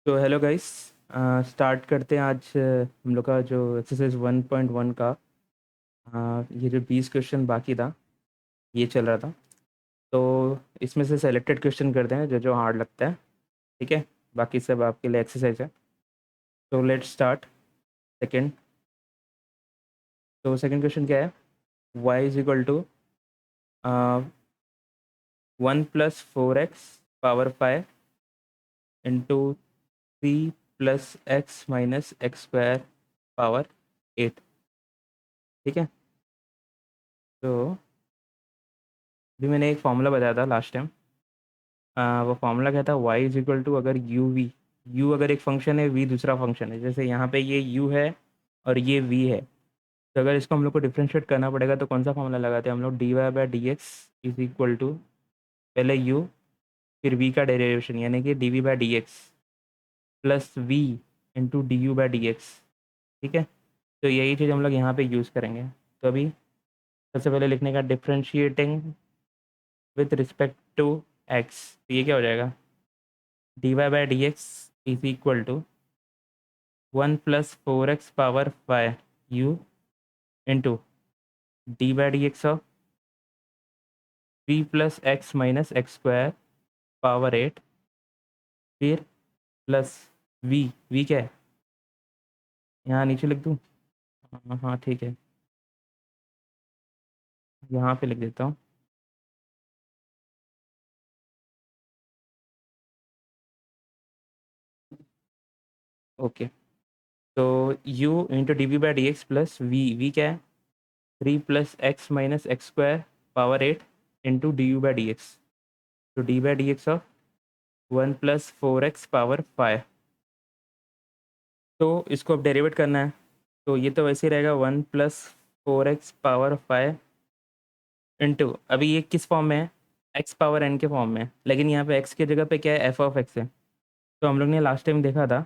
तो hello guys. Start करते हैं आज हम लोग का जो एक्सरसाइज 1.1 का। ये जो 20 क्वेश्चन बाकी था ये चल रहा था। तो इसमें से सेलेक्टेड क्वेश्चन करते हैं जो जो हार्ड लगता है। ठीक है, बाकी सब आपके लिए एक्सरसाइज है। तो लेट्स स्टार्ट। सेकंड। तो सेकंड क्वेश्चन क्या है? y is equal to 1+4x⁵ into 3+x−x² power 8। ठीक है, तो अभी मैंने एक फॉर्मूला बताया था लास्ट टाइम। वो फॉर्मूला क्या था? y इज इक्वल टू, अगर u अगर एक फंक्शन है, v दूसरा फंक्शन है, जैसे यहाँ पे ये u है और ये v है, तो अगर इसको हम लोग को डिफ्रेंशिएट करना पड़ेगा तो कौन सा फॉर्मूला लगाते हैं हम लोग? dy/dx इज इक्वल टू पहले u फिर v का डेरिवेशन यानी कि dv/dx plus v into du/dx। ठीक है, तो यही चीज़ हम लोग यहाँ पे यूज़ करेंगे। तो अभी सबसे पहले लिखने का differentiating with respect to x, तो ये क्या हो जाएगा? dy/dx is equal to 1+4x⁵u into dy/dx of 3+x−x² power 8 फिर प्लस v क्या है? यहाँ नीचे लिख दूँ? हाँ हाँ ठीक है, यहाँ पे लिख देता हूँ। ओके, तो u into dv/dx plus v क्या है? 3+x−x² पावर 8 इंटू du/dx, तो d/dx ऑफ 1+4x⁵ तो इसको अब डेरिवेट करना है। तो ये तो वैसे ही रहेगा 1+4x⁵ इंटू, अभी ये किस फॉर्म में है? एक्स पावर एन के फॉर्म में है, लेकिन यहाँ पे एक्स की जगह पे क्या है? एफ ऑफ एक्स है। तो हम लोग ने लास्ट टाइम देखा था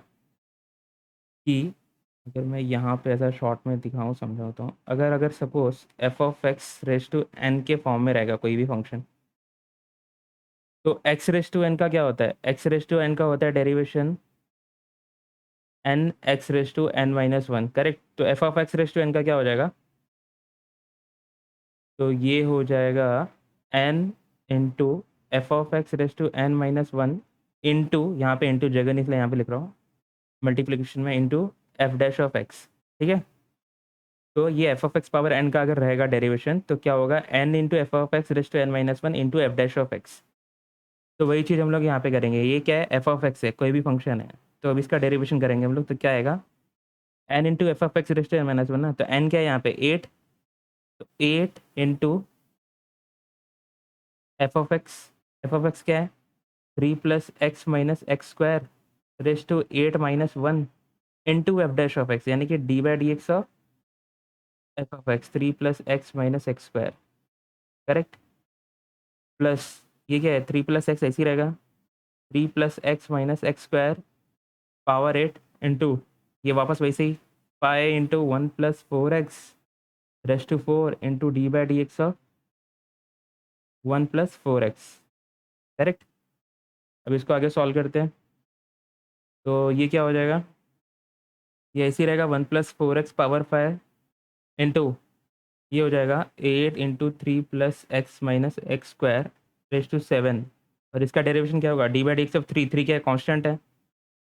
कि अगर मैं यहाँ पे ऐसा शॉर्ट में दिखाऊँ समझाता हूँ, अगर अगर suppose F of x raise to N के फॉर्म में रहेगा कोई भी फंक्शन, तो एक्स रेज टू एन का क्या होता है? एक्स रेज टू एन का होता है derivation n x raise to N minus one, correct. तो f of x raise to n का क्या हो जाएगा? तो ये हो जाएगा n into F of x raise to N minus one into, यहाँ पे इंटू जगह नहीं इसलिए यहाँ पे लिख रहा हूँ मल्टीप्लिकेशन में, into F dash of X. ठीक है, तो ये F of X power N का अगर रहेगा डेरिवेशन तो क्या होगा? N into F of x raise to N minus one into F dash of X. तो वही चीज़ हम लोग यहाँ पे करेंगे। ये क्या है? एफ ऑफ एक्स है, कोई भी फंक्शन है, तो अब इसका डेरिवेशन करेंगे हम लोग, तो क्या आएगा? N into F of x raise to N minus one ना, तो एन क्या है यहाँ पे? 8, तो 8 इंटू एफ ऑफ एक्स क्या है? 3+x−x² raise to 8 - 1 into F dash of X, यानी कि d/dx of F of X 3+x−x², correct. Plus ये क्या है? 3+x ऐसे ही रहेगा, 3+x−x² पावर 8 इंटू ये वापस वैसे ही pi into 1+4x⁴ into d/dx of 1+4x, correct. अब इसको आगे सॉल्व करते हैं, तो ये क्या हो जाएगा? ये ऐसे ही रहेगा 1+4x⁵ इंटू ये हो जाएगा 8 इंटू 3+x−x² और इसका डेरिवेशन क्या होगा? d/dx ऑफ 3 क्या है? कांस्टेंट है।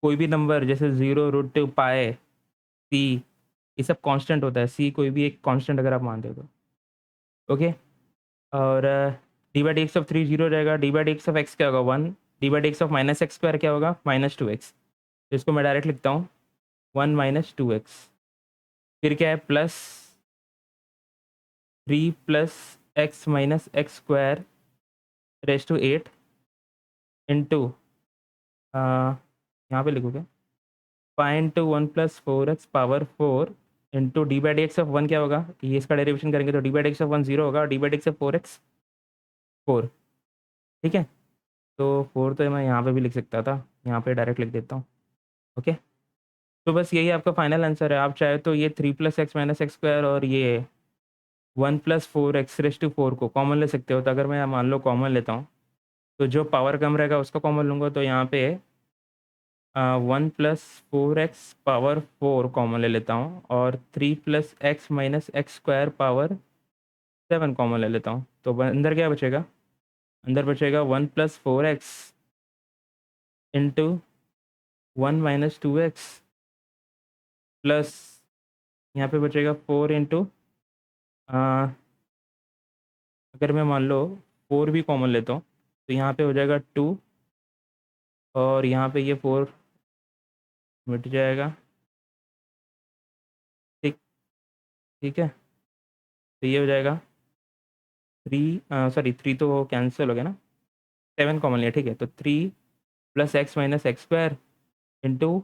कोई भी नंबर जैसे 0 पाए सी, ये सब कांस्टेंट होता है। सी कोई भी एक कांस्टेंट अगर आप मानते हो तो, ओके। और d/dx ऑफ 3 0 हो जाएगा। d/dx ऑफ एक्स क्या होगा? 1। d/dx ऑफ -x² क्या होगा? -2x। तो इसको मैं डायरेक्ट लिखता हूँ 1 - 2x। फिर क्या है? Plus 3+x−x² raise to 8 into यहाँ पे लिखोगे पाई into 1+4x⁴ into d/dx of 1 क्या होगा? ये इसका डेरिवेशन करेंगे तो d/dx ऑफ 1 0 होगा, d/dx ऑफ 4x 4। ठीक है, तो 4 तो मैं यहाँ पे भी लिख सकता था, यहाँ पे डायरेक्ट लिख देता हूँ। ओके, तो बस यही आपका फाइनल आंसर है। आप चाहे तो ये 3+x−x² और ये 1+4x⁴ को कॉमन ले सकते हो। तो अगर मैं मान लो कॉमन लेता हूँ, तो जो पावर कम रहेगा उसका कॉमन लूँगा, तो यहाँ पे 1 प्लस 4x⁴ कॉमन ले लेता हूँ और 3 plus x minus x square power 7 common ले लेता हूँ। तो अंदर क्या बचेगा? अंदर बचेगा 1 plus 4x into 1 minus 2x plus यहाँ पे बचेगा 4 इंटू, अगर मैं मान लो 4 भी कॉमन लेता हूँ तो यहाँ पे हो जाएगा 2 और यहाँ पे ये 4 मिट जाएगा। ठीक, ठीक है। तो ये हो जाएगा 3, सॉरी 3 तो कैंसिल हो गया ना, 7 कॉमन लिया, ठीक है। तो 3 plus x minus x square into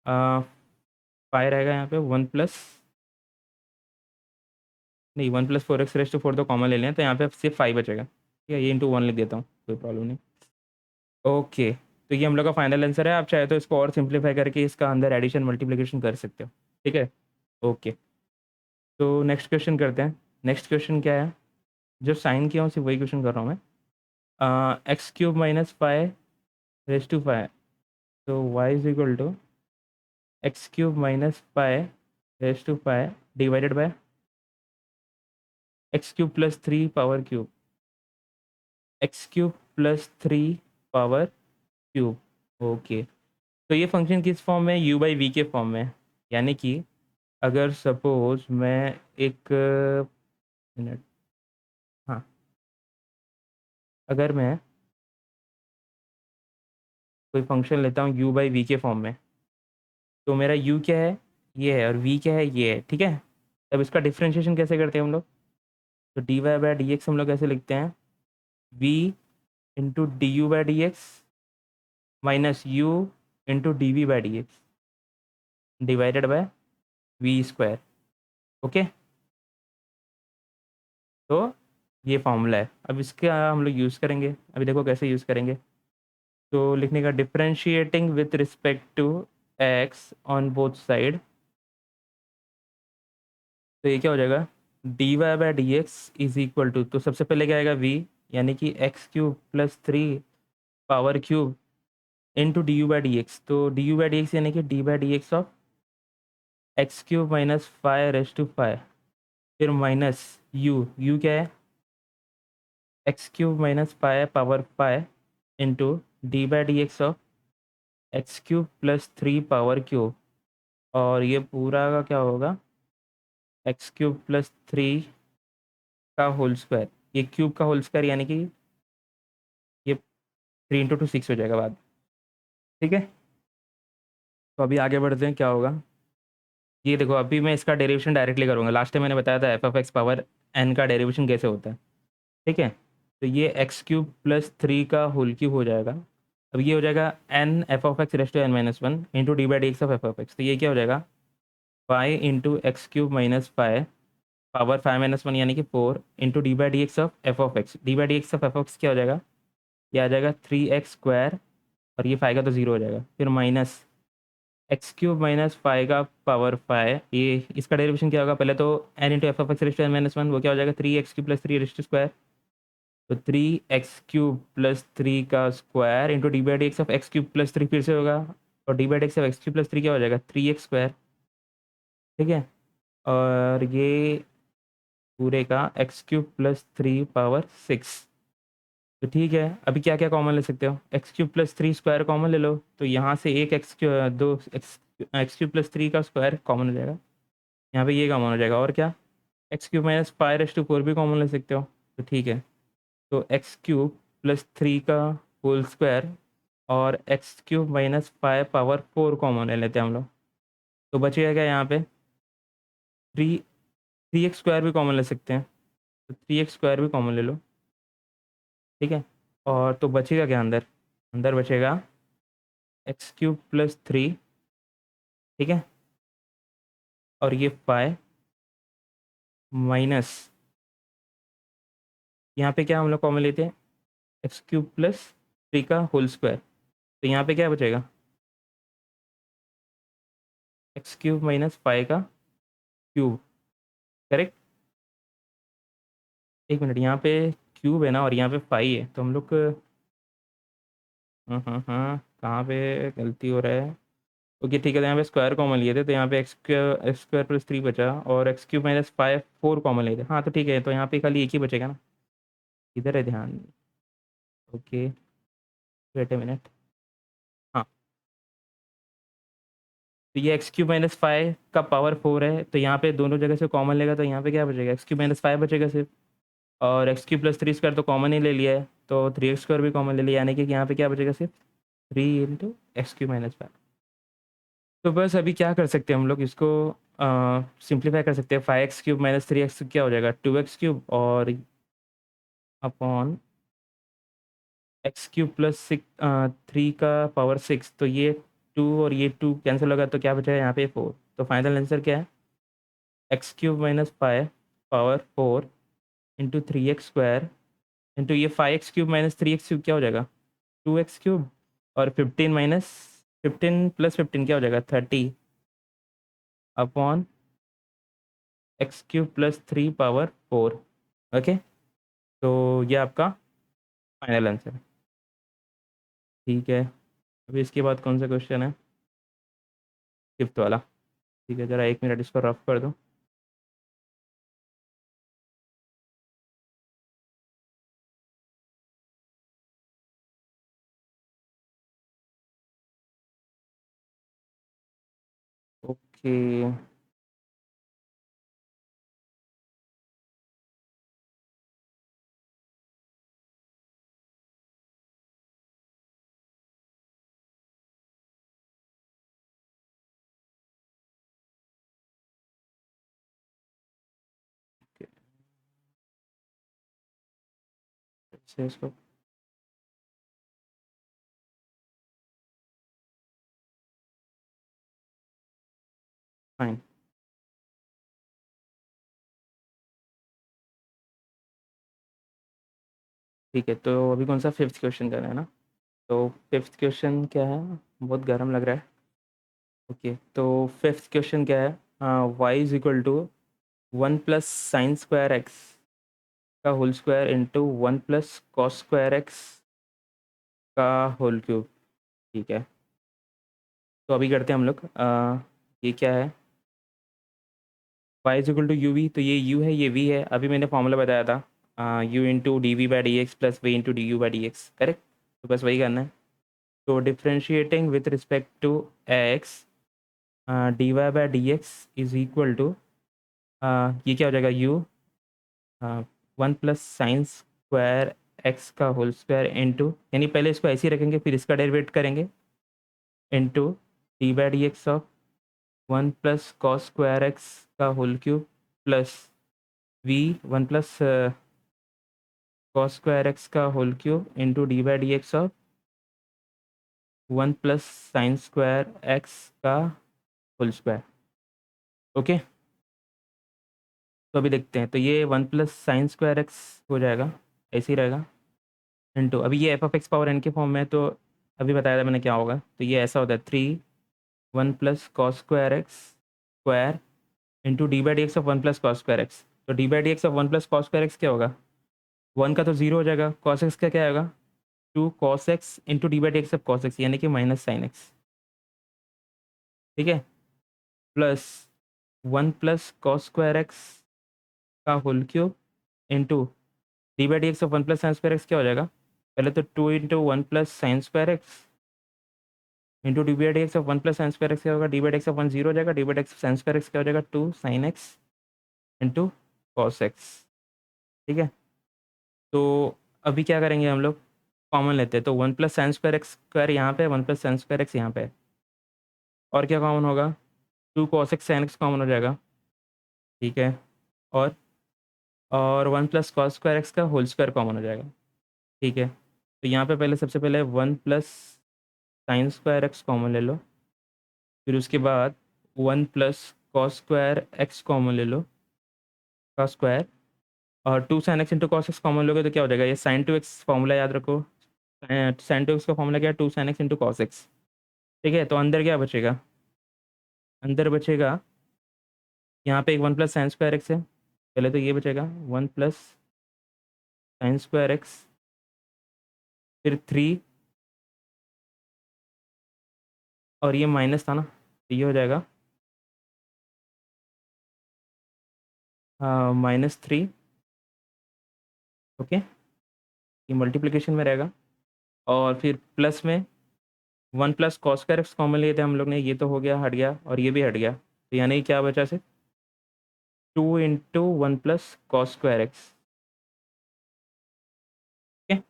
5 रहेगा यहाँ पे 1 प्लस, नहीं 1 प्लस 4x⁴ तो कॉमन ले लें, तो यहाँ पे सिर्फ 5 बचेगा, ठीक है। ये इंटू 1 लिख देता हूँ, कोई प्रॉब्लम नहीं। ओके, तो ये हम लोग का फाइनल आंसर है। आप चाहे तो इसको और सिंप्लीफाई करके इसका अंदर एडिशन मल्टीप्लिकेशन कर सकते हो, ठीक है। ओके, तो नेक्स्ट क्वेश्चन करते हैं। नेक्स्ट क्वेश्चन क्या है? जो साइन किया हूँ सिर्फ वही क्वेश्चन कर रहा हूँ मैं। x³ माइनस 5 तो y is equal to x³ minus 5 divided by x³ plus 3 power cube, x³ plus 3 power cube. Okay, तो ये फंक्शन किस फॉर्म में? u बाई वी के फॉर्म में। यानी कि अगर सपोज मैं एक मिनट, हाँ, अगर मैं कोई फंक्शन लेता हूँ u बाई वी के फॉर्म में, तो मेरा u क्या है? ये है, और v क्या है? ये है, ठीक है। तब इसका डिफ्रेंशिएशन कैसे करते हैं हम लोग? तो D Y by D X हम लोग कैसे लिखते हैं? v into D you by D X minus u into D V by D X divided by V square. Okay, तो ये फॉर्मूला है। अब इसका हम लोग यूज़ करेंगे, अभी देखो कैसे यूज़ करेंगे। तो लिखने का differentiating with respect to x on both side, तो ये क्या हो जाएगा? D Y by D x is equal to, तो सबसे पहले क्या आएगा? वी, यानी कि x³ plus 3 power cube into D you by D x. तो d you by D x यानी कि d by D x of x³ minus 5 फिर माइनस यू क्या है? x³ minus 5 power 5 into D by D x of x³ plus 3 power cube, और ये पूरा का क्या होगा? x³ प्लस 3 का होल स्क्वायर, ये क्यूब का होल स्क्वायर, यानी कि ये 3 इंटू 2 6 हो जाएगा बाद, ठीक है। तो अभी आगे बढ़ते हैं, क्या होगा ये देखो। अभी मैं इसका डेरिवेशन डायरेक्टली करूँगा। लास्ट टाइम मैंने बताया था f(x) पावर n का डेरिवेशन कैसे होता है, ठीक है। तो ये x³ प्लस 3 का होल क्यूब हो जाएगा। अब ये हो जाएगा n f(x)⁻1 into D by D x of f(x). तो ये क्या हो जाएगा? 5 इंटू x³ माइनस 5 पावर 5 - 1 यानी कि 4 into D by D x of f(x). D by D x of f(x) क्या हो जाएगा? ये आ जाएगा 3x स्क्वायर, और ये 5 का तो 0 हो जाएगा, फिर माइनस x³ माइनस 5 का पावर 5। ये इसका डेरिवेशन क्या होगा? पहले तो n इंटू f(x)⁻1, वो क्या हो जाएगा? 3x³ plus 3 raise to square. तो 3x³ प्लस 3 का square into D by D x of x³ plus 3 फिर से होगा, और D by D x of x³ plus 3 क्या हो जाएगा? 3x स्क्वायर, ठीक है। और ये पूरे का x³ प्लस 3 पावर 6। तो ठीक है, अभी क्या क्या कॉमन ले सकते हो? x³ प्लस 3 स्क्वायर कॉमन ले लो, तो यहाँ से एक x³ प्लस 3 का स्क्वायर कॉमन हो जाएगा, यहाँ पे ये कॉमन हो जाएगा। और क्या? x³ माइनस 5⁴ भी कॉमन ले सकते हो, तो ठीक है। तो x³ प्लस 3 का होल स्क्वायर और x³ माइनस 5 पावर 4 कॉमन ले लेते हैं हम लोग। तो बचेगा क्या यहाँ पे? 3x स्क्वायर भी कॉमन ले सकते हैं, तो 3x स्क्वायर भी कॉमन ले लो, ठीक है। और तो बचेगा क्या अंदर? अंदर बचेगा x³ प्लस 3, ठीक है, और ये 5 माइनस, यहाँ पे क्या हम लोग कॉमन लेते हैं? x³ प्लस 3 का होल स्क्वायर। तो यहाँ पे क्या बचेगा? x³ माइनस 5 का क्यूब, करेक्ट। एक मिनट, यहाँ पे क्यूब है ना, और यहाँ पे 5 है, तो हम लोग कहाँ पे गलती हो रहा है? ओके ठीक है, तो यहाँ पे स्क्वायर कॉमन लिए थे, तो यहाँ पे एक्स स्क्वायर प्लस 3 बचा, और एक्स क्यूब माइनस 5 4 कॉमन लिए थे। हाँ तो ठीक है, तो यहाँ पे खाली एक ही बचेगा ना। इधर है ध्यान। Okay, wait a minute. हाँ, तो ये एक्स क्यूब माइनस 5 का पावर 4 है, तो यहाँ पे दोनों जगह से कॉमन लेगा, तो यहाँ पे क्या बचेगा? एक्स क्यूब माइनस 5 बचेगा सिर्फ। और एक्स क्यूब प्लस 3 स्क्वायर तो कॉमन ही ले लिया है, तो 3x स्क्वायर भी कॉमन ले लिया, यानी कि यहाँ पे क्या बचेगा? सिर्फ 3 × एक्स क्यूब माइनस 5। तो बस अभी क्या कर सकते हैं हम लोग, इसको सिंप्लीफाई कर सकते हैं। 5x³ - 3x क्या हो जाएगा? 2x³ और अपॉन x³ प्लस 3 का पावर 6, तो ये 2 और ये 2 कैंसिल होगा, तो क्या बचेगा यहाँ पे? 4। तो फाइनल आंसर क्या है? x³ - 5 power 4 into 3x² into ये 5x³ - 3x³ क्या हो जाएगा? 2x³ और 15 प्लस 15 क्या हो जाएगा? 30 upon x³ plus 3 power 4। Okay, तो ये आपका फाइनल आंसर है। ठीक है, अभी इसके बाद कौन सा क्वेश्चन है? फिफ्थ वाला। ठीक है, ज़रा 1 मिनट इसको रफ कर दो। ओके, से इसको फाइन। ठीक है, तो अभी कौन सा फिफ्थ क्वेश्चन करना है ना? तो फिफ्थ क्वेश्चन क्या है? बहुत गर्म लग रहा है। ओके, तो फिफ्थ क्वेश्चन क्या है? Y is equal to 1 + sin² x का whole square into 1 + cos² x का होल क्यूब। ठीक है, तो अभी करते हैं हम लोग। ये क्या है? y is equal to U V, तो ये u है, ये v है। अभी मैंने फॉर्मूला बताया था, u × dv/dx plus v × du/dx, correct? तो बस वही करना है। तो differentiating with respect to x, dy/dx is equal to, ये क्या हो जाएगा? u 1 + sin² x का होल स्क्वायर इंटू, यानी पहले इसको ऐसे ही रखेंगे, फिर इसका डेरिवेट करेंगे, into d/dx of 1 + cos² x का whole cube plus v 1 + cos² x का whole cube into d/dx of 1 + sin² x का होल स्क्वायर। ओके, तो अभी देखते हैं। तो ये 1 + sin² x हो जाएगा, ऐसे ही रहेगा, इंटू अभी ये f(x) पावर n के फॉर्म में है, तो अभी बताया था मैंने क्या होगा। तो ये ऐसा होता है 3 1 + cos² x square into d/dx of 1 + cos²x। तो d/dx ऑफ 1 + cos² x क्या होगा? 1 का तो 0 हो जाएगा, cos x का क्या होगा? 2 cos x into d/dx of cos x, यानी कि -sin x। ठीक है, प्लस 1 + cos² x का whole cube into d/dx of 1 + sin² x क्या हो जाएगा? पहले तो 2 into 1 + sin² x into d/dx of 1 + sin² x क्या होगा? d/dx ऑफ 1 0 हो जाएगा, d/dx ऑफ sin² x क्या हो जाएगा? 2 sin x into cos x। ठीक है, तो अभी क्या करेंगे हम लोग? कॉमन लेते हैं, तो 1 + sin² x स्क्वायर यहाँ पे, 1 + sin² x यहाँ पे है। और क्या कॉमन होगा? 2 cos x sin x common हो जाएगा। ठीक है, और 1 + cos² x का होल स्क्वायर कॉमन हो जाएगा। ठीक है, तो यहाँ पे पहले सबसे पहले 1 + sin² x कॉमन ले लो, फिर उसके बाद 1 + cos² x कॉमन ले लो का स्क्वायर, और 2 sin x into cos x common लोगे तो क्या हो जाएगा? ये sin2x फॉर्मूला याद रखो। sin2x का फॉर्मूला क्या है? 2 sin x into cos x. ठीक है, तो अंदर क्या बचेगा? अंदर बचेगा यहाँ पे एक 1 + sin² x है, पहले तो ये बचेगा 1 + sin² x, फिर 3 और ये माइनस था ना, तो ये हो जाएगा -3। ओके, ये मल्टीप्लिकेशन में रहेगा। और फिर प्लस में 1 plus cos square x common लिए थे हम लोग ने, ये तो हो गया, हट गया, और ये भी हट गया, तो यानी क्या बचा से 2 into 1 plus cos square x. ठीक है,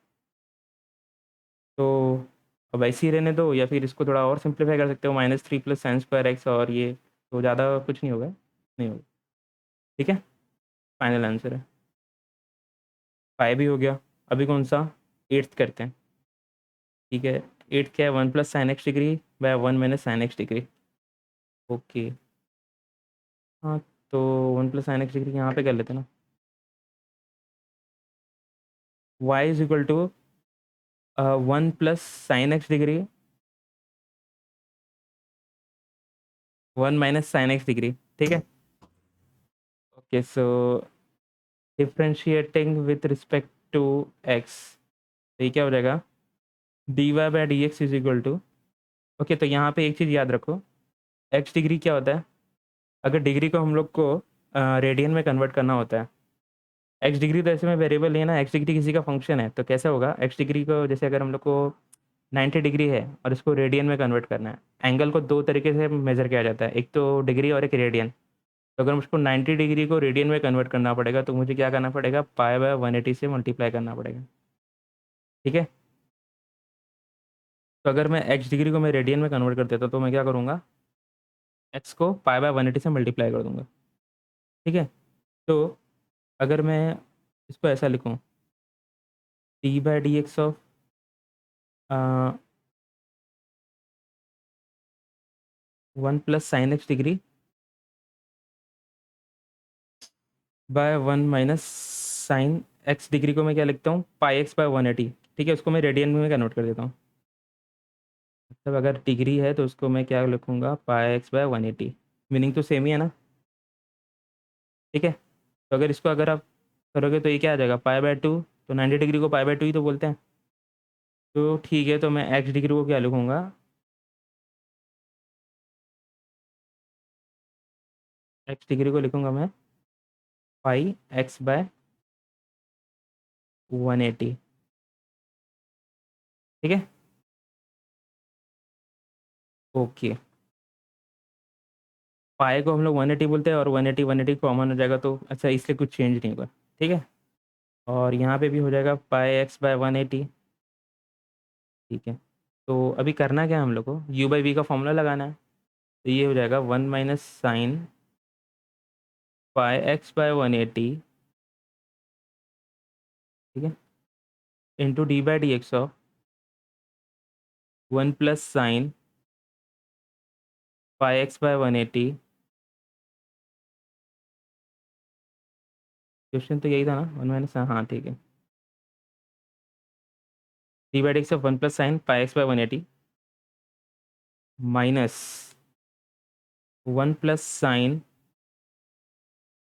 तो अब ऐसे ही रहने दो, या फिर इसको थोड़ा और सिंप्लीफाई कर सकते हो, -3 प्लस साइन स्क्वायर एक्स, और ये तो ज़्यादा कुछ नहीं होगा, नहीं होगा। ठीक है, फाइनल आंसर है 5 भी हो गया। अभी कौन सा, एट्थ करते हैं। ठीक है, एट्थ क्या है, 1 plus sine x degree by 1 minus sine x degree. Okay, हाँ, तो 1 प्लस साइन एक्स डिग्री यहाँ पे कर लेते हैं ना। Y is equal to 1 plus sine x degree 1 minus sine x degree. ठीक है, okay, so differentiating with respect to x, तो ये क्या हो जाएगा, D Y by D x is equal to. Okay, तो यहाँ पे एक चीज़ याद रखो, एक्स डिग्री क्या होता है, अगर डिग्री को हम लोग को रेडियन में कन्वर्ट करना होता है। एक्स डिग्री तो ऐसे में वेरिएबल नहीं है ना, एक्स डिग्री किसी का फंक्शन है, तो कैसे होगा, एक्स डिग्री को जैसे अगर हम लोग को 90 डिग्री है और इसको रेडियन में कन्वर्ट करना है। एंगल को दो तरीके से मेज़र किया जाता है, एक तो डिग्री और एक रेडियन। तो अगर मुझको 90 डिग्री को रेडियन में कन्वर्ट करना पड़ेगा, तो मुझे क्या करना पड़ेगा, पाई बाय 180 से मल्टीप्लाई करना पड़ेगा। ठीक है, तो अगर मैं एक्स डिग्री को मैं रेडियन में कन्वर्ट कर देता, तो मैं क्या करूँगा, एक्स को पाई बाय 180 से मल्टीप्लाई कर दूंगा। ठीक है, तो अगर मैं इसको ऐसा लिखूँ, D by D x of 1 plus sine x degree by 1 minus sine x degree को मैं क्या लिखता हूँ, पाई एक्स बाय 180। ठीक है, उसको मैं रेडियन में कन्वर्ट कर देता हूँ। मतलब अगर डिग्री है तो उसको मैं क्या लिखूँगा, पाई एक्स बाय 180। मीनिंग तो सेम ही है ना। ठीक है, तो अगर इसको अगर आप करोगे तो ये क्या आ जाएगा, पाई/2। तो 90 डिग्री को पाई/2 ही तो बोलते हैं। तो ठीक है, तो मैं एक्स डिग्री को क्या लिखूँगा, एक्स डिग्री को लिखूँगा मैं पाई एक्स बाय 180। ठीक है, ओके, पाई को हम लोग 180 बोलते हैं, और 180 कॉमन हो जाएगा, तो अच्छा इसलिए कुछ चेंज नहीं होगा। ठीक है, और यहाँ पे भी हो जाएगा पाई एक्स बाय 180। ठीक है, तो अभी करना क्या है हम लोग को, यू बाई वी का फॉर्मूला लगाना है। तो ये हो जाएगा 1 minus sine pi x by 180। ठीक है, into D by D x of 1 plus sine pi x by 180। Question तो यही था ना, 1 माइनस, हाँ ठीक है, D by D x of 1 plus sine pi x by 180 minus 1 plus sine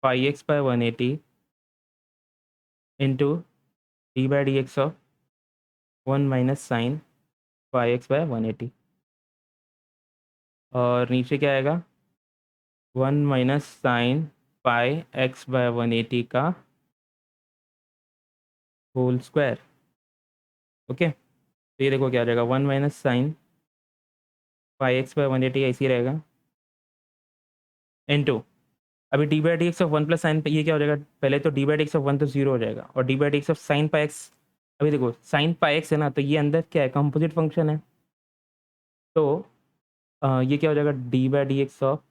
pi x by 180 into D by D x of 1 minus sine pi x by 180। और नीचे क्या आएगा, 1 minus sine pi x by 180 का whole square. Okay, तो ये देखो क्या आ जाएगा, 1 minus sine pi x by 180 ऐसे ही रहेगा, इंटू अभी D by D x of 1 plus sine, ये क्या हो जाएगा, पहले तो D by D x of 1 तो जीरो हो जाएगा, और D by D x of sine pi X, अभी देखो साइन पाई एक्स है ना, तो ये अंदर क्या है, कंपोजिट फंक्शन है। तो ये क्या हो जाएगा, D by D x of,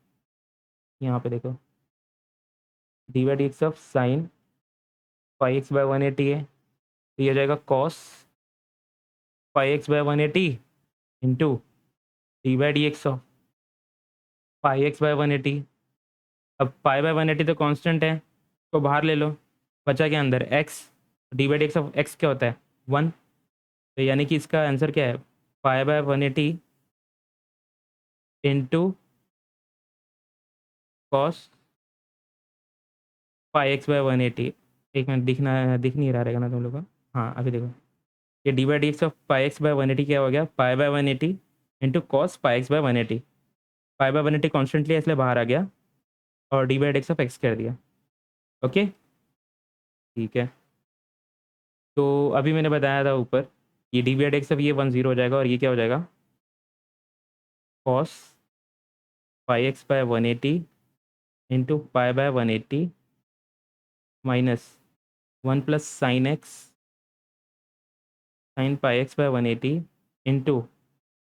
यहाँ पे देखो, D by D x of sine pi x by 180 है, तो ये हो जाएगा cos pi x by 180 into D by D x of pi x by 180। अब पाई बाय 180 तो कांस्टेंट है, तो बाहर ले लो, बचा क्या अंदर, x. D by D x of x क्या होता है, 1। तो यानी कि इसका आंसर क्या है, pi by 180 into cos pi x by 180। एक मिनट, दिख नहीं रहा रहेगा ना तुम लोग को। हाँ, अभी देखो, ये d by D x of pi x by 180 क्या हो गया, pi by 180 into cos pi x by 180। Pi by 180 constant लिया इसलिए बाहर आ गया और D by x of x कर दिया। ओके, ठीक है। तो अभी मैंने बताया था ऊपर, ये डी बाई एक्स ऑफ ये 1 0 हो जाएगा और ये क्या हो जाएगा, cos pi x by 180 into pi by 180 minus 1 plus sine pi x by 180 into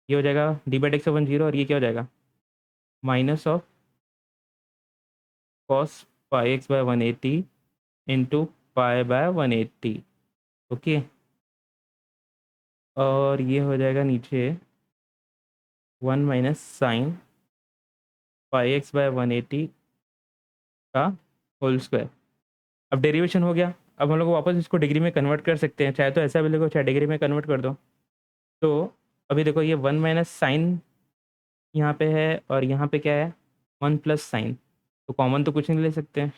ये हो जाएगा डी बाई एक्स ऑफ 1 0 और ये क्या हो जाएगा, minus of cos pi x by 180 into pi by 180। Okay, और ये हो जाएगा नीचे 1 minus sine pi x by 180 का होल स्क्वायर। अब डेरिवेशन हो गया, अब हम लोग वापस इसको डिग्री में कन्वर्ट कर सकते हैं, चाहे तो ऐसा भी लिखो चाहे डिग्री में कन्वर्ट कर दो। तो अभी देखो ये 1 माइनस साइन यहाँ पे है और यहाँ पे क्या है, 1 प्लस साइन, तो कॉमन तो कुछ नहीं ले सकते हैं,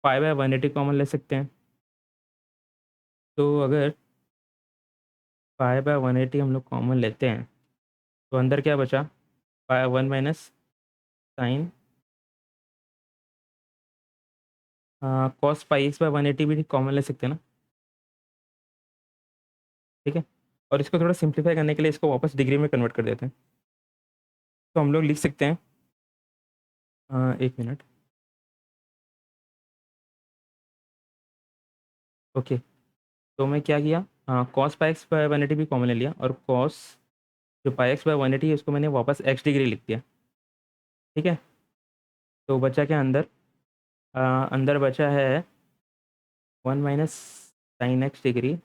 पाई बाय 180 कॉमन ले सकते हैं। तो अगर पाई बाय 180 हम लोग कॉमन लेते हैं तो अंदर क्या बचा, pi 1 minus sine cos pi x by 180 भी कॉमन ले सकते हैं ना, ठीक है। और इसको थोड़ा सिंप्लीफाई करने के लिए इसको वापस डिग्री में कन्वर्ट कर देते हैं। तो हम लोग लिख सकते हैं, एक मिनट, ओके। तो मैं क्या किया, कॉस पाई एक्स बाय 180 भी कॉमन ले लिया और कॉस जो पाई एक्स बाय 180 है उसको मैंने वापस एक्स डिग्री लिख दिया, ठीक है। तो बचा क्या अंदर, अंदर बचा है 1 माइनस साइन एक्स डिग्री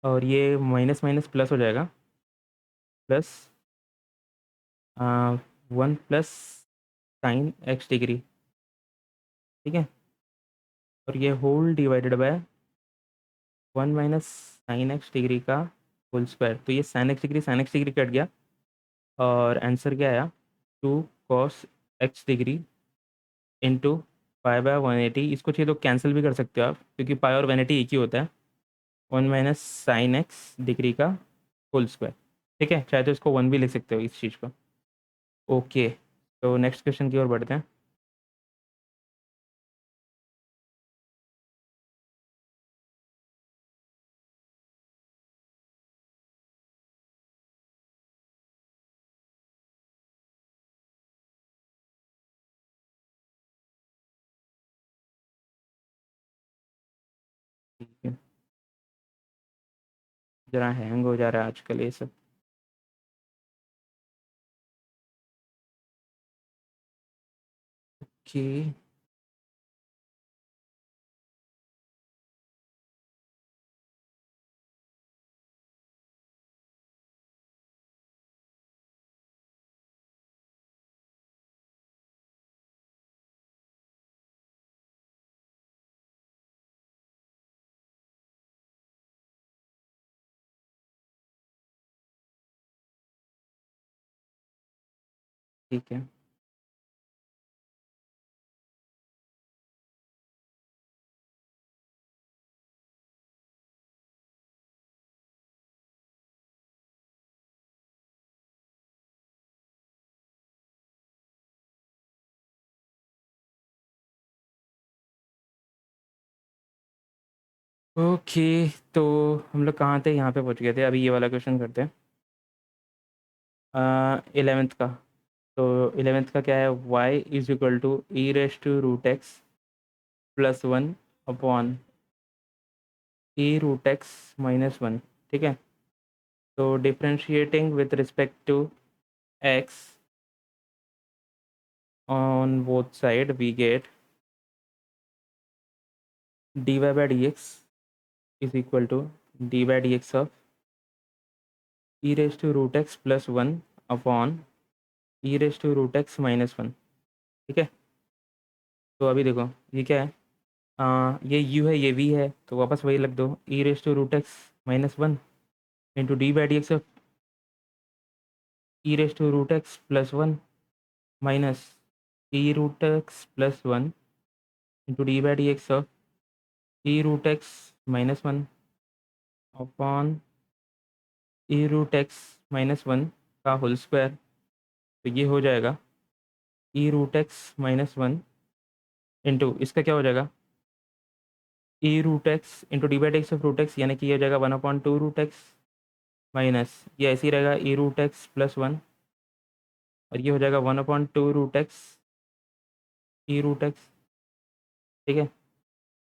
और ये माइनस माइनस प्लस हो जाएगा, plus 1 plus sine x degree, ठीक है। और ये whole divided by 1 minus sine x degree का होल स्क्वायर। तो ये साइन एक्स डिग्री कट गया और आंसर क्या आया, 2 cos x degree into pi by 180। इसको चाहिए तो कैंसिल भी कर सकते हो आप क्योंकि पाई और 180 एक ही होता है, 1 माइनस साइन एक्स डिग्री का होल स्क्वायर, ठीक है। चाहे तो इसको 1 भी लिख सकते हो इस चीज़ को। ओके, तो नेक्स्ट क्वेश्चन की ओर बढ़ते हैं। ठीक है, जरा हैंग हो जा रहा है आजकल ये सब। ओके, ठीक है। ओके, तो हम लोग कहाँ थे, यहाँ पे पहुँच गए थे। अभी ये वाला क्वेश्चन करते हैं, 11th का। तो 11th का क्या है, y is equal to e raise to root x plus 1 upon e root x minus 1, ठीक है। तो differentiating with respect to x on both side we get d Y by D x is equal to d by D x of e raise to root x plus 1 upon e raise to root x minus 1, ठीक है। तो अभी देखो ये क्या है, ये u है ये v है, तो वापस वही लग दो, e raise to root x minus 1 into D by D x of e raise to root x plus 1 minus e root x plus 1 into D by D x of e root x minus 1 upon e root x minus one का whole square, तो ये हो जाएगा e root x minus one into इसका क्या हो जाएगा e root x into D by x of root x, यानी कि ये हो जाएगा one upon two root x minus ये ऐसे ही रहेगा e root x plus one, और ये हो जाएगा one upon two root x e root x. ठीक है,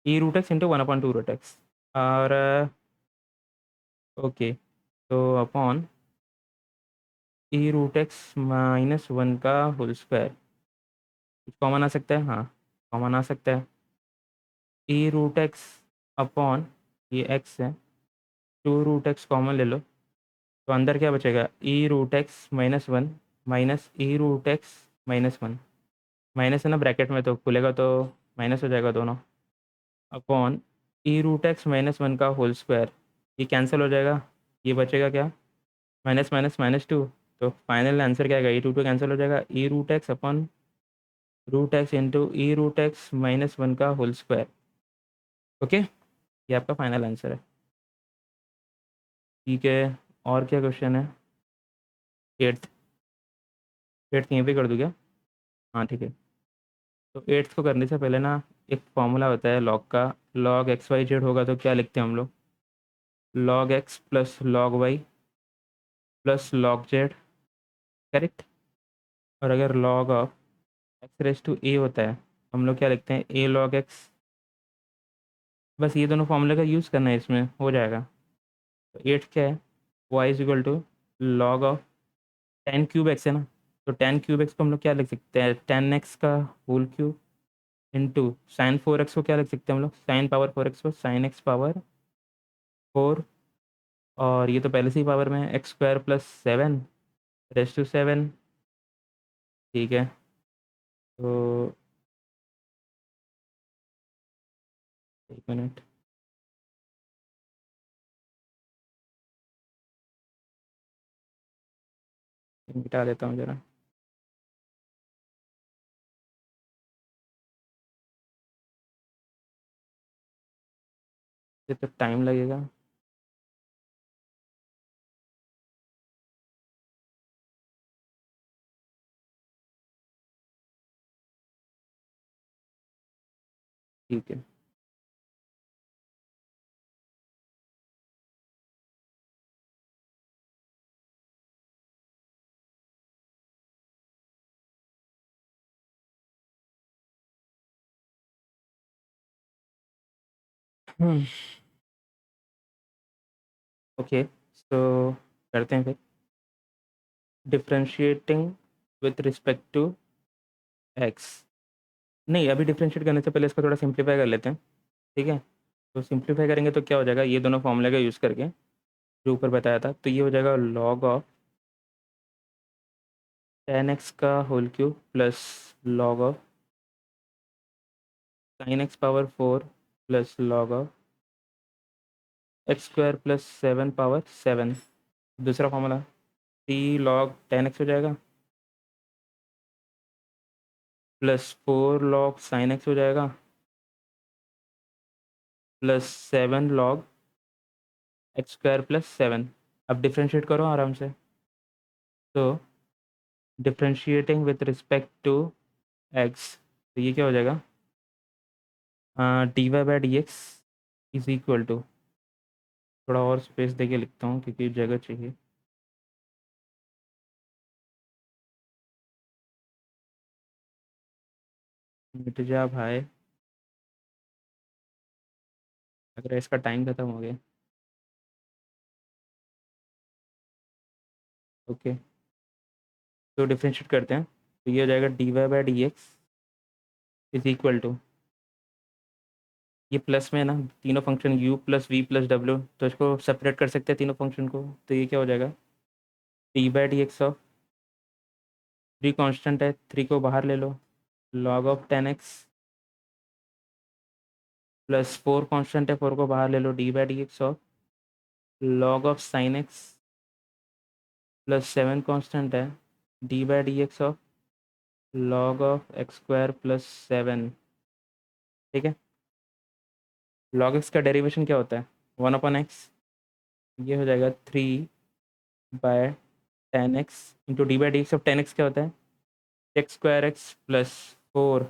e root x into one upon two root x, और ओके, तो upon e root x minus one का होल स्क्वायर, कुछ कॉमन आ सकता है, हाँ कॉमन आ सकता है, ई रूट एक्स अपॉन ये एक्स है, टू रूट एक्स कॉमन ले लो, तो अंदर क्या बचेगा e root x minus one minus e root x minus one, minus है ना ब्रैकेट में तो खुलेगा तो माइनस हो जाएगा दोनों, upon e root x minus one का होल स्क्वायर, ये कैंसिल हो जाएगा, ये बचेगा क्या माइनस माइनस माइनस टू, तो फाइनल आंसर क्या आएगा ई टू टू कैंसिल हो जाएगा, e root x upon root x into e root x minus one का होल स्क्वायर। ओके, ये आपका फाइनल आंसर है। ठीक है, और क्या क्वेश्चन है? एट्थ, एट्थ यहीं पे कर दूँ क्या? हाँ ठीक है, तो एट्थ को करने से पहले ना एक फॉर्मूला होता है लॉग का, लॉग एक्स वाई जेड होगा तो क्या लिखते हैं हम लोग, log x plus log y plus log z, correct. और अगर log of x raise to a होता है हम लोग क्या लिखते हैं ए लॉग एक्स, बस ये दोनों फॉर्मूले का यूज़ करना है, इसमें हो जाएगा। तो एट्थ क्या है, Y is equal to log of ten cube x है ना, तो टेन क्यूब एक्स को हम लोग क्या लिख सकते हैं टेन एक्स का whole cube into sine four x को क्या लिख सकते हैं हम लोग साइन पावर फोर एक्स को साइन एक्स पावर फोर, और ये तो पहले से ही पावर में है x square plus seven raise to seven. ठीक है, तो एक मिनट मिटा देता हूँ ज़रा। ये तो टाइम लगेगा। ठीक है, हम्म, ओके, तो करते हैं फिर differentiating with respect to x. नहीं, अभी डिफ्रेंशिएट करने से पहले इसको थोड़ा सिंप्लीफाई कर लेते हैं। ठीक है, तो सिंप्लीफाई करेंगे तो क्या हो जाएगा, ये दोनों फॉर्मूले का यूज़ करके जो ऊपर बताया था, तो ये हो जाएगा लॉग ऑफ टेन एक्स का whole cube plus log of sine x power four plus log of x square plus seven power seven. दूसरा formula three log ten x हो जाएगा plus four log sine x हो जाएगा plus seven log x square plus seven. अब differentiate करो आराम से, तो differentiating with respect to x, तो ये क्या हो जाएगा D Y by D x is equal to, थोड़ा और स्पेस दे के लिखता हूँ क्योंकि जगह चाहिए, मिट जा भाई, अगर इसका टाइम ख़त्म हो गया। ओके, तो डिफ्रेंशिएट करते हैं, तो ये हो जाएगा D Y by D x is equal to, ये प्लस में है ना तीनों function u plus v plus डब्ल्यू, तो इसको सेपरेट कर सकते हैं तीनों फंक्शन को, तो ये क्या हो जाएगा D by D x of, three constant है थ्री को बाहर ले लो, log of ten x plus four constant है फोर को बाहर ले लो d by D x of log of sine x plus seven constant है D by D x of log of x square plus seven. ठीक है, log x का derivation क्या होता है वन अपॉन एक्स, ये हो जाएगा three by 10x into D by D x of 10x क्या होता है? एक्स स्क्वायर एक्स प्लस 4,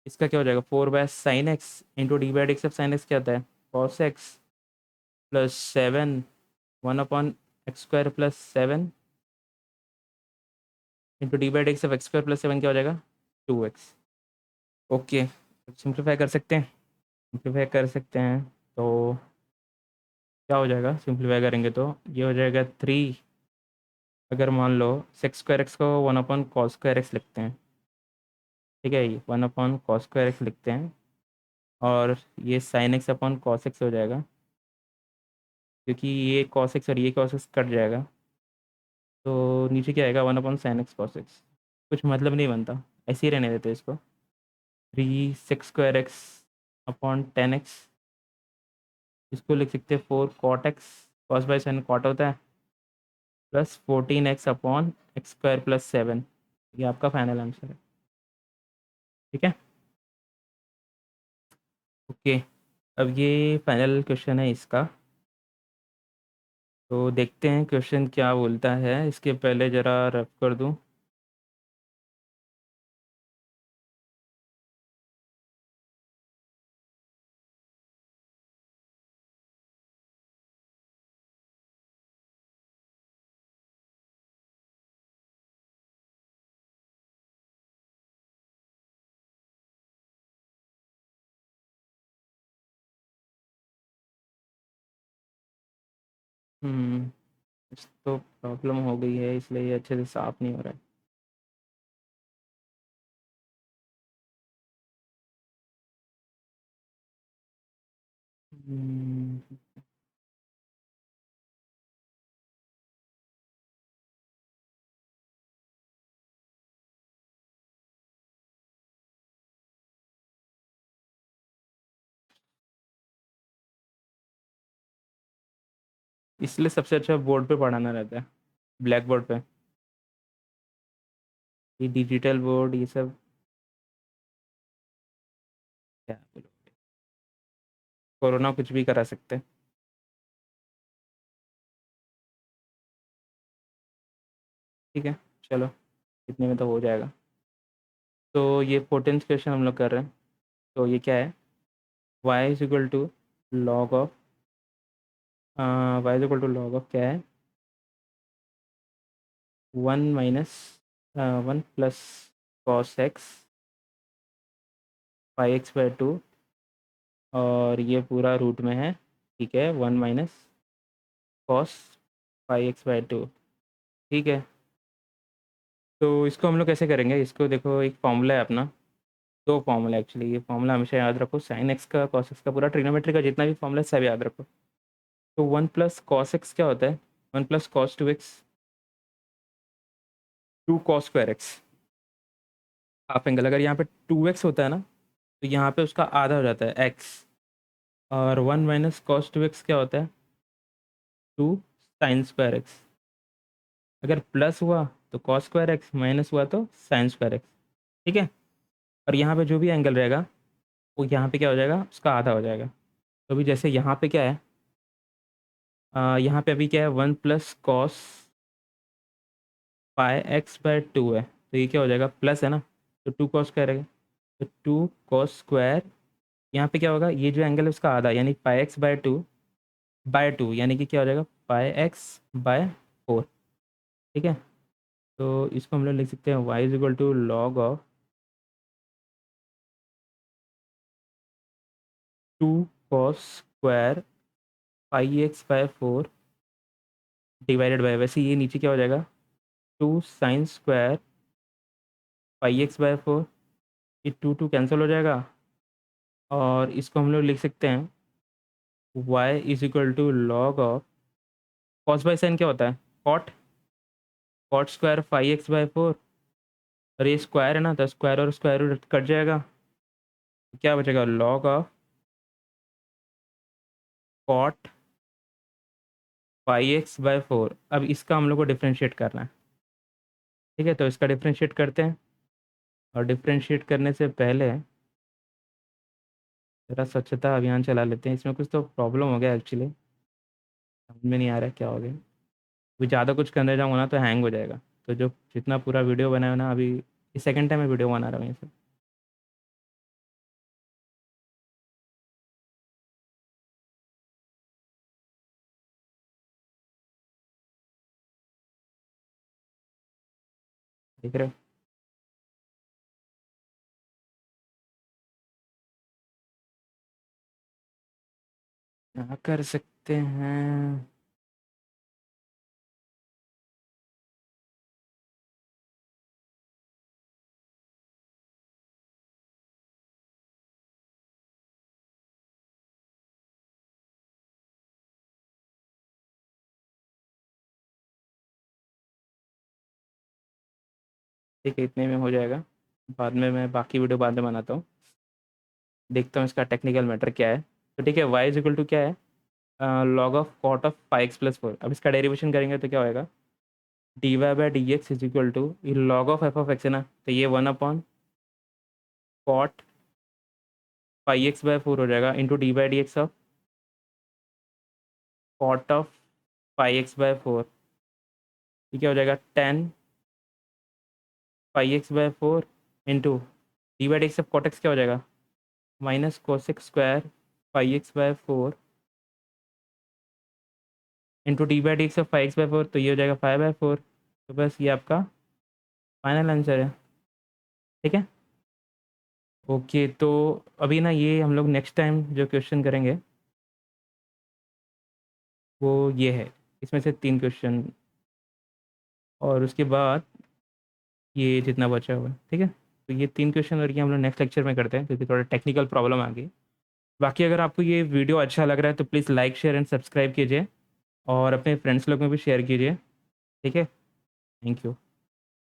इसका क्या हो जाएगा? 4/sin x into D by D x of sine x क्या होता है? cos x plus 7 1/x² plus 7 into D by D x of x² plus 7 क्या हो जाएगा? 2x। ओके, सिंप्लीफाई कर सकते हैं, सिंप्लीफाई कर सकते हैं। तो क्या हो जाएगा सिंप्लीफाई करेंगे? तो ये हो जाएगा 3, अगर मान लो सेक्स स्क्वायर एक्स को 1/cos² एक्स लिखते हैं, ठीक है, ये 1/cos² एक्स लिखते हैं, और ये sine x upon cos x हो जाएगा, क्योंकि ये कॉस एक्स और ये कॉस एक्स कट जाएगा, तो नीचे क्या आएगा? 1/sin x cos x। कुछ मतलब नहीं बनता, ऐसे ही रहने देते इसको। 3 sec² x अपॉन 10x, इसको लिख सकते हैं 4 cot x, cos by sine cot होता है, plus 14x upon x² plus 7। ये आपका फाइनल आंसर है, ठीक है। ओके, अब ये फाइनल क्वेश्चन है इसका, तो देखते हैं क्वेश्चन क्या बोलता है। इसके पहले ज़रा रफ कर दूं। कुछ तो प्रॉब्लम हो गई है, इसलिए ये अच्छे से साफ नहीं हो रहा है। हम्म, इसलिए सबसे अच्छा बोर्ड पे पढ़ाना रहता है, ब्लैक बोर्ड पे। ये डिजिटल बोर्ड ये सब क्या बोलो, कोरोना कुछ भी करा सकते हैं। ठीक है, चलो, इतने में तो हो जाएगा। तो ये 14th क्वेश्चन हम लोग कर रहे हैं। तो ये क्या है? y = log of y = log of क्या है? 1 - 1 + cos x 5x/2, और ये पूरा रूट में है, ठीक है, 1 - cos 5x/2, ठीक है। तो इसको हम लोग कैसे करेंगे? इसको देखो, एक फॉर्मूला है अपना, दो फॉर्मूला एक्चुअली, ये फॉर्मूला हमेशा याद रखो, साइन एक्स का कॉस एक्स का पूरा ट्रिग्नोमेट्री का जितना भी फॉर्मूला है सब याद रखो। तो 1 + cos x क्या होता है? 1 + cos 2x, 2 cos² x half angle. अगर यहाँ पे 2x होता है ना, तो यहाँ पे उसका आधा हो जाता है x, और 1 - cos 2x क्या होता है? 2 sin²x। अगर प्लस हुआ तो cos²x, माइनस हुआ तो sin²x, ठीक है। और यहाँ पे जो भी एंगल रहेगा वो यहाँ पे क्या हो जाएगा? उसका आधा हो जाएगा। तो अभी जैसे यहाँ पे क्या है, यहाँ पे अभी क्या है? 1 + cos 5x/2 है, तो ये क्या हो जाएगा? प्लस है ना, तो 2 cos² रहेगा, तो 2 cos²। यहाँ पे क्या होगा? ये जो एंगल है उसका आधा, यानी πx/2 यानी कि क्या हो जाएगा? πx/4, ठीक है। तो इसको हम लोग लिख सकते हैं y = log of 2 cos² 5x/4 divided by, वैसे ये नीचे क्या हो जाएगा? 2 sin² 5x/4, ये 2 कैंसिल हो जाएगा, और इसको हम लोग लिख सकते हैं y = log of cos by sign क्या होता है? कॉट, cot² 5x/4, और ये स्क्वायर है ना, तो स्क्वायर और स्क्वायर रूट कट जाएगा, तो क्या बचेगा? Log of cot 5x/4। अब इसका हम लोग को डिफ्रेंशिएट करना है, ठीक है। तो इसका डिफ्रेंशिएट करते हैं, और डिफ्रेंशिएट करने से पहले ज़रा स्वच्छता अभियान चला लेते हैं। इसमें कुछ तो प्रॉब्लम हो गया एक्चुअली, समझ में नहीं आ रहा है क्या हो गया। भी ज़्यादा कुछ करने जाऊँगा ना तो हैंग हो जाएगा। तो जो जितना पूरा वीडियो बनाया ना अभी, ये सेकंड टाइम मैं वीडियो बना रहा हूँ ये सब। देख रहे हो? क्या कर सकते हैं? ठीक है, इतने में हो जाएगा। बाद में मैं बाकी वीडियो बाद में बनाता हूँ। देखता हूँ इसका टेक्निकल मैटर क्या है। तो ठीक है, वाई इज इक्वल टू क्या है? Log of cot of 5x+4। अब इसका डेरिवेशन करेंगे तो क्या होएगा? D Y by D x is equal to, ये log of F of x है ना, तो ये 1/कॉट 5x/4 हो जाएगा into D by D x of cot of 5x/4। ये क्या हो जाएगा? 10 5x/4 into D by D x of cot x क्या हो जाएगा? Minus cosec square 5x/4 into D by D x of 5x/4, तो ये हो जाएगा 5/4। तो बस ये आपका फाइनल आंसर है। ठीक है। ओके, तो अभी ना ये हम लोग नेक्स्ट टाइम जो क्वेश्चन करेंगे वो ये है, इसमें से 3 क्वेश्चन, और उसके बाद ये जितना बचा हुआ है। ठीक है, तो ये 3 क्वेश्चन और ये हम लोग नेक्स्ट लेक्चर में करते हैं क्योंकि थोड़ा टेक्निकल प्रॉब्लम आ गई। बाकी अगर आपको ये वीडियो अच्छा लग रहा है तो please like share and subscribe कीजिए और अपने फ्रेंड्स लोग में भी शेयर कीजिए। ठीक है, थैंक यू।